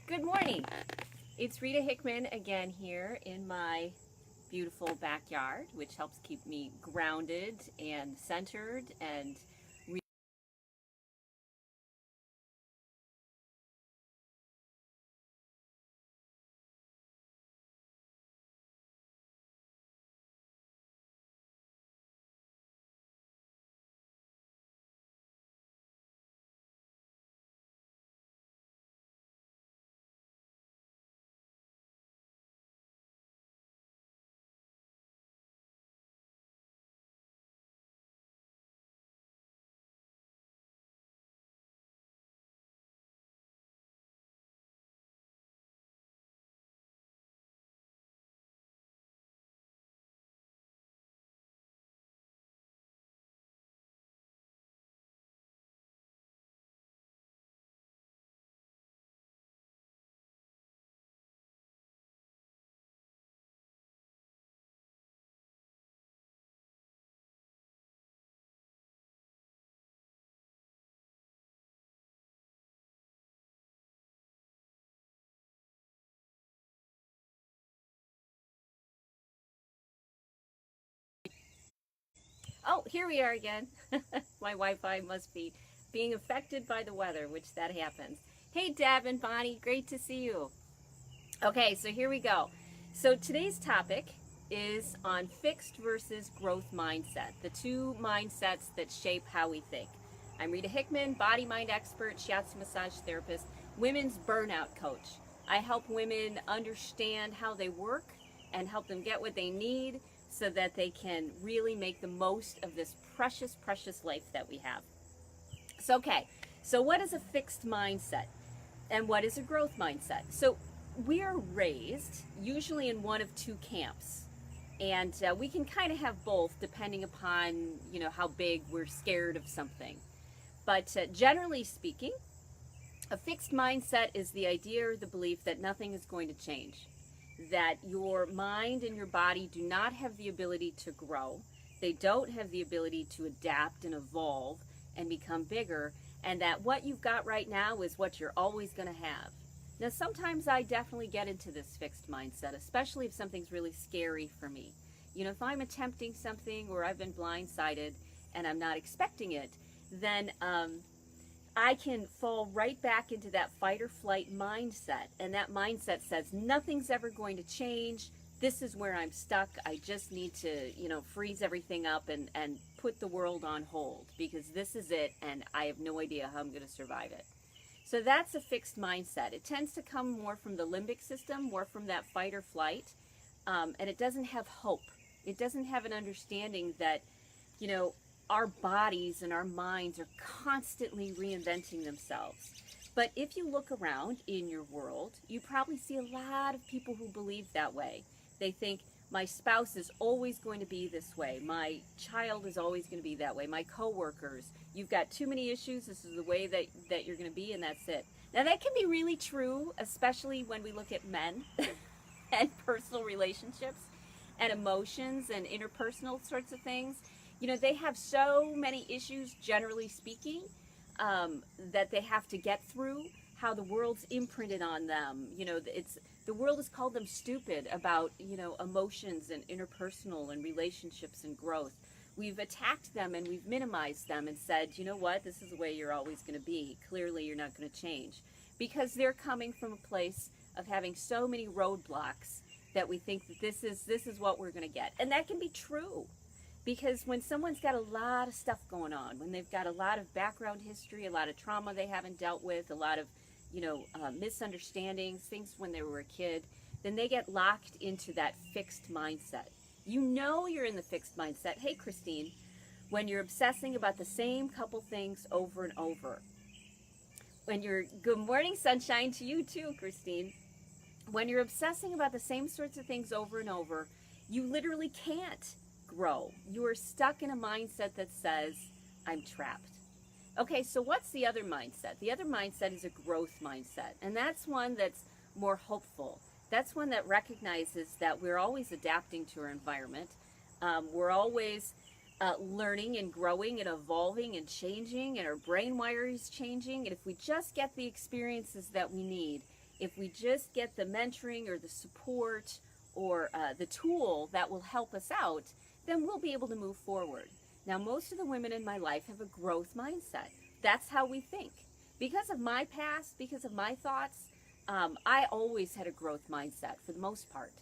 Good morning. It's Rita Hickman again here in my beautiful backyard, which helps keep me grounded and centered and oh, here we are again. My Wi-Fi must be being affected by the weather, which that happens. Hey, Deb and Bonnie, great to see you. Okay, so here we go. So today's topic is on fixed versus growth mindset, the two mindsets that shape how we think. I'm Rita Hickman, body mind expert, shiatsu massage therapist, women's burnout coach. I help women understand how they work and help them get what they need so that they can really make the most of this precious, precious life that we have. So what is a fixed mindset and what is a growth mindset? So we are raised usually in one of two camps, and we can kind of have both depending upon how big we're scared of something. But generally speaking, a fixed mindset is the idea or the belief that nothing is going to change, that your mind and your body do not have the ability to grow, they don't have the ability to adapt and evolve and become bigger, and that what you've got right now is what you're always going to have. Now, sometimes I definitely get into this fixed mindset, especially if something's really scary for me. If I'm attempting something or I've been blindsided and I'm not expecting it, then I can fall right back into that fight or flight mindset. And that mindset says, nothing's ever going to change. This is where I'm stuck. I just need to, freeze everything up and put the world on hold because this is it and I have no idea how I'm going to survive it. So that's a fixed mindset. It tends to come more from the limbic system, more from that fight or flight, and it doesn't have hope. It doesn't have an understanding that, our bodies and our minds are constantly reinventing themselves. But if you look around in your world, you probably see a lot of people who believe that way. They think, my spouse is always going to be this way. My child is always going to be that way. My coworkers, you've got too many issues. This is the way that you're going to be, and that's it. Now, that can be really true, especially when we look at men and personal relationships and emotions and interpersonal sorts of things. They have so many issues, generally speaking, that they have to get through, how the world's imprinted on them. The world has called them stupid about, emotions and interpersonal and relationships and growth. We've attacked them and we've minimized them and said, you know what, this is the way you're always going to be. Clearly, you're not going to change. Because they're coming from a place of having so many roadblocks that we think that this is what we're going to get. And that can be true. Because when someone's got a lot of stuff going on, when they've got a lot of background history, a lot of trauma they haven't dealt with, a lot of misunderstandings, things when they were a kid, then they get locked into that fixed mindset. You're in the fixed mindset, hey Christine, when you're obsessing about the same couple things over and over. Good morning sunshine to you too, Christine. When you're obsessing about the same sorts of things over and over, you literally can't grow. You are stuck in a mindset that says, I'm trapped. Okay, so what's the other mindset? The other mindset is a growth mindset, and that's one that's more hopeful. That's one that recognizes that we're always adapting to our environment. We're always learning and growing and evolving and changing, and our brain wire is changing. And if we just get the experiences that we need, if we just get the mentoring or the support or the tool that will help us out, then we'll be able to move forward. Now, most of the women in my life have a growth mindset. That's how we think. Because of my past, because of my thoughts, I always had a growth mindset for the most part,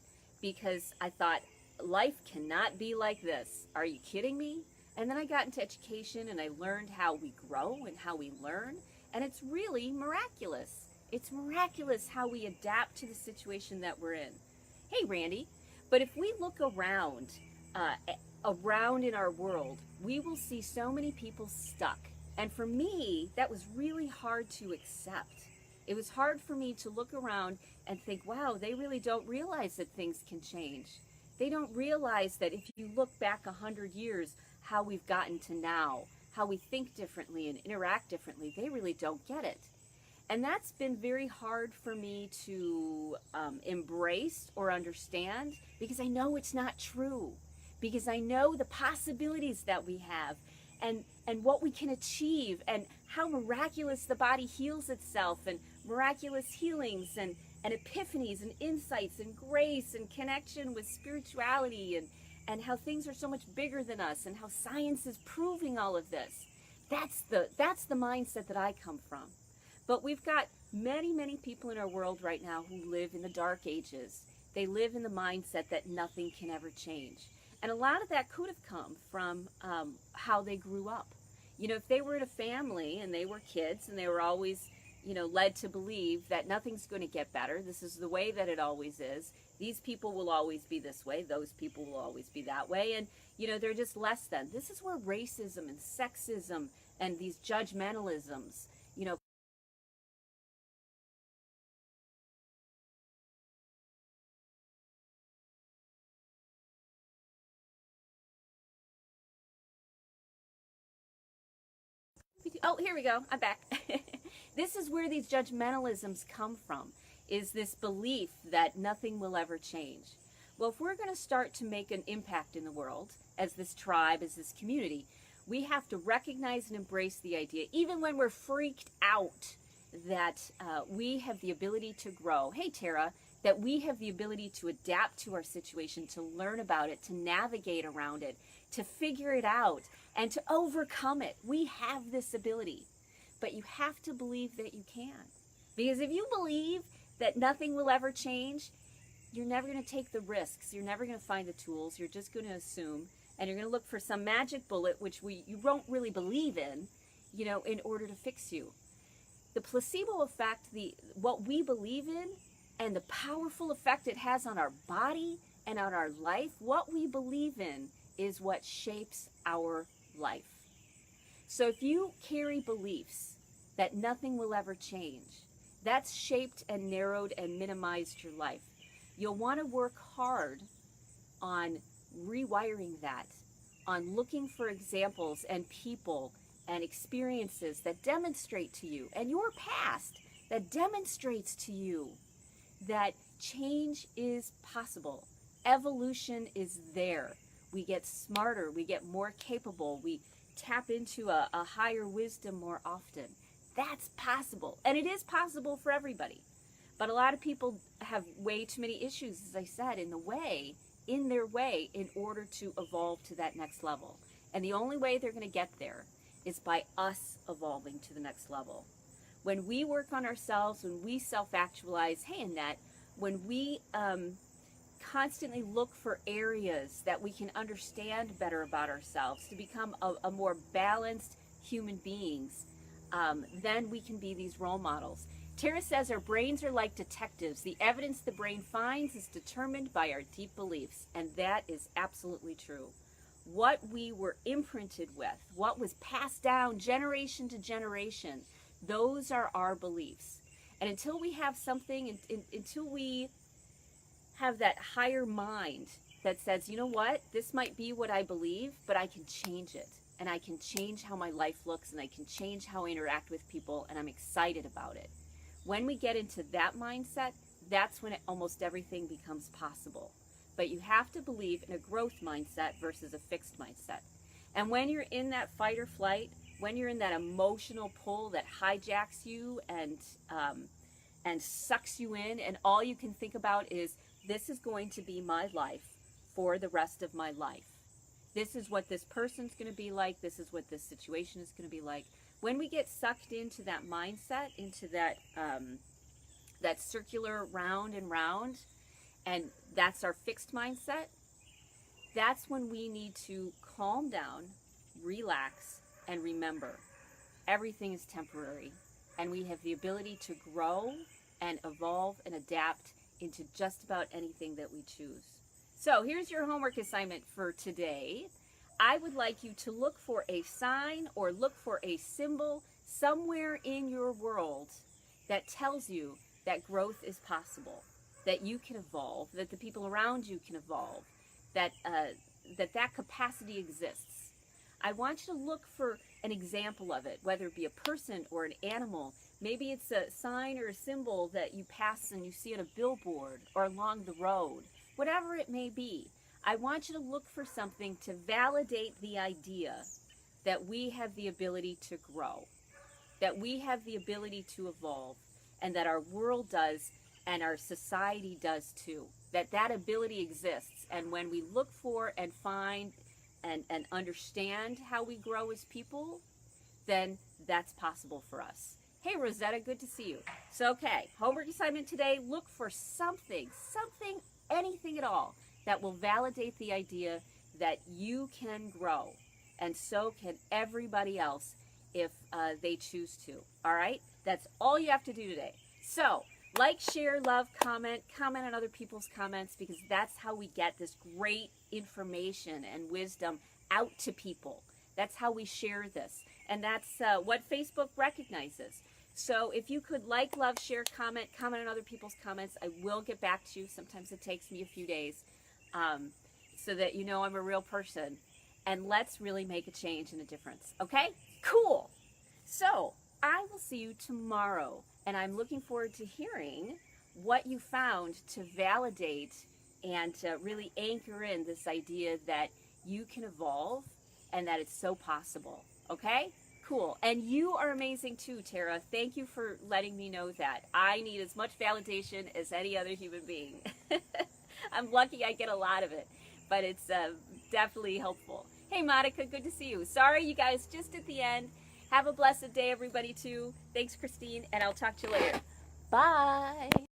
because I thought life cannot be like this. Are you kidding me? And then I got into education and I learned how we grow and how we learn, and it's really miraculous. It's miraculous how we adapt to the situation that we're in. Hey, Randy, but if we look around in our world, we will see so many people stuck. And for me, that was really hard to accept. It was hard for me to look around and think, wow, they really don't realize that things can change. They don't realize that if you look back 100 years, how we've gotten to now, how we think differently and interact differently, they really don't get it. And that's been very hard for me to embrace or understand, because I know it's not true. Because I know the possibilities that we have and what we can achieve and how miraculous the body heals itself, and miraculous healings and epiphanies and insights and grace and connection with spirituality, and how things are so much bigger than us, and how science is proving all of this. That's the mindset that I come from. But we've got many, many people in our world right now who live in the dark ages. They live in the mindset that nothing can ever change. And a lot of that could have come from how they grew up. You know, if they were in a family and they were kids and they were always, you know, led to believe that nothing's going to get better, this is the way that it always is, these people will always be this way, those people will always be that way, and, you know, they're just less than. This is where racism and sexism and these judgmentalisms, you know, oh, here we go. I'm back. This is where these judgmentalisms come from, is this belief that nothing will ever change. Well, if we're going to start to make an impact in the world, as this tribe, as this community, we have to recognize and embrace the idea, even when we're freaked out, that we have the ability to grow. Hey, Tara, that we have the ability to adapt to our situation, to learn about it, to navigate around it, to figure it out, and to overcome it. We have this ability, but you have to believe that you can. Because if you believe that nothing will ever change, you're never going to take the risks. You're never going to find the tools. You're just going to assume, and you're going to look for some magic bullet, which you won't really believe in, you know, in order to fix you. The placebo effect, what we believe in, and the powerful effect it has on our body and on our life, what we believe in is what shapes our life. So if you carry beliefs that nothing will ever change, that's shaped and narrowed and minimized your life. You'll want to work hard on rewiring that, on looking for examples and people and experiences that demonstrate to you, and your past that demonstrates to you that change is possible. Evolution is there. We get smarter, we get more capable, we tap into a higher wisdom more often. That's possible, and it is possible for everybody. But a lot of people have way too many issues, as I said, in their way in order to evolve to that next level. And the only way they're going to get there is by us evolving to the next level. When we work on ourselves, when we self-actualize, hey Annette, when we constantly look for areas that we can understand better about ourselves to become a more balanced human beings, then we can be these role models. Tara says our brains are like detectives. The evidence the brain finds is determined by our deep beliefs, and that is absolutely true. What we were imprinted with, what was passed down generation to generation, those are our beliefs. And until we have something, until we have that higher mind that says, you know what, this might be what I believe, but I can change it. And I can change how my life looks, and I can change how I interact with people, and I'm excited about it. When we get into that mindset, that's when almost everything becomes possible. But you have to believe in a growth mindset versus a fixed mindset. And when you're in that fight or flight, when you're in that emotional pull that hijacks you and and sucks you in, and all you can think about is, this is going to be my life for the rest of my life. This is what this person's going to be like. This is what this situation is going to be like. When we get sucked into that mindset, into that that circular round and round, and that's our fixed mindset, that's when we need to calm down, relax, and remember everything is temporary, and we have the ability to grow and evolve and adapt into just about anything that we choose. So here's your homework assignment for today. I would like you to look for a sign or look for a symbol somewhere in your world that tells you that growth is possible, that you can evolve, that the people around you can evolve, that that capacity exists. I want you to look for an example of it, whether it be a person or an animal. Maybe it's a sign or a symbol that you pass and you see on a billboard or along the road. Whatever it may be, I want you to look for something to validate the idea that we have the ability to grow, that we have the ability to evolve, and that our world does and our society does too, that ability exists. And when we look for and find and understand how we grow as people, then that's possible for us. Hey Rosetta, good to see you. So okay, homework assignment today, look for something, anything at all that will validate the idea that you can grow, and so can everybody else if they choose to. All right, that's all you have to do today. So like, share, love, comment on other people's comments, because that's how we get this great information and wisdom out to people. That's how we share this, and that's what Facebook recognizes. So if you could like, love, share, comment on other people's comments, I will get back to you. Sometimes it takes me a few days, so that you know I'm a real person, and let's really make a change and a difference. Okay, cool. So I will see you tomorrow, and I'm looking forward to hearing what you found to validate and to really anchor in this idea that you can evolve and that it's so possible. Okay? Cool. And you are amazing too, Tara. Thank you for letting me know that. I need as much validation as any other human being. I'm lucky I get a lot of it, but it's definitely helpful. Hey, Monica, good to see you. Sorry, you guys, just at the end. Have a blessed day, everybody, too. Thanks, Christine, and I'll talk to you later. Bye.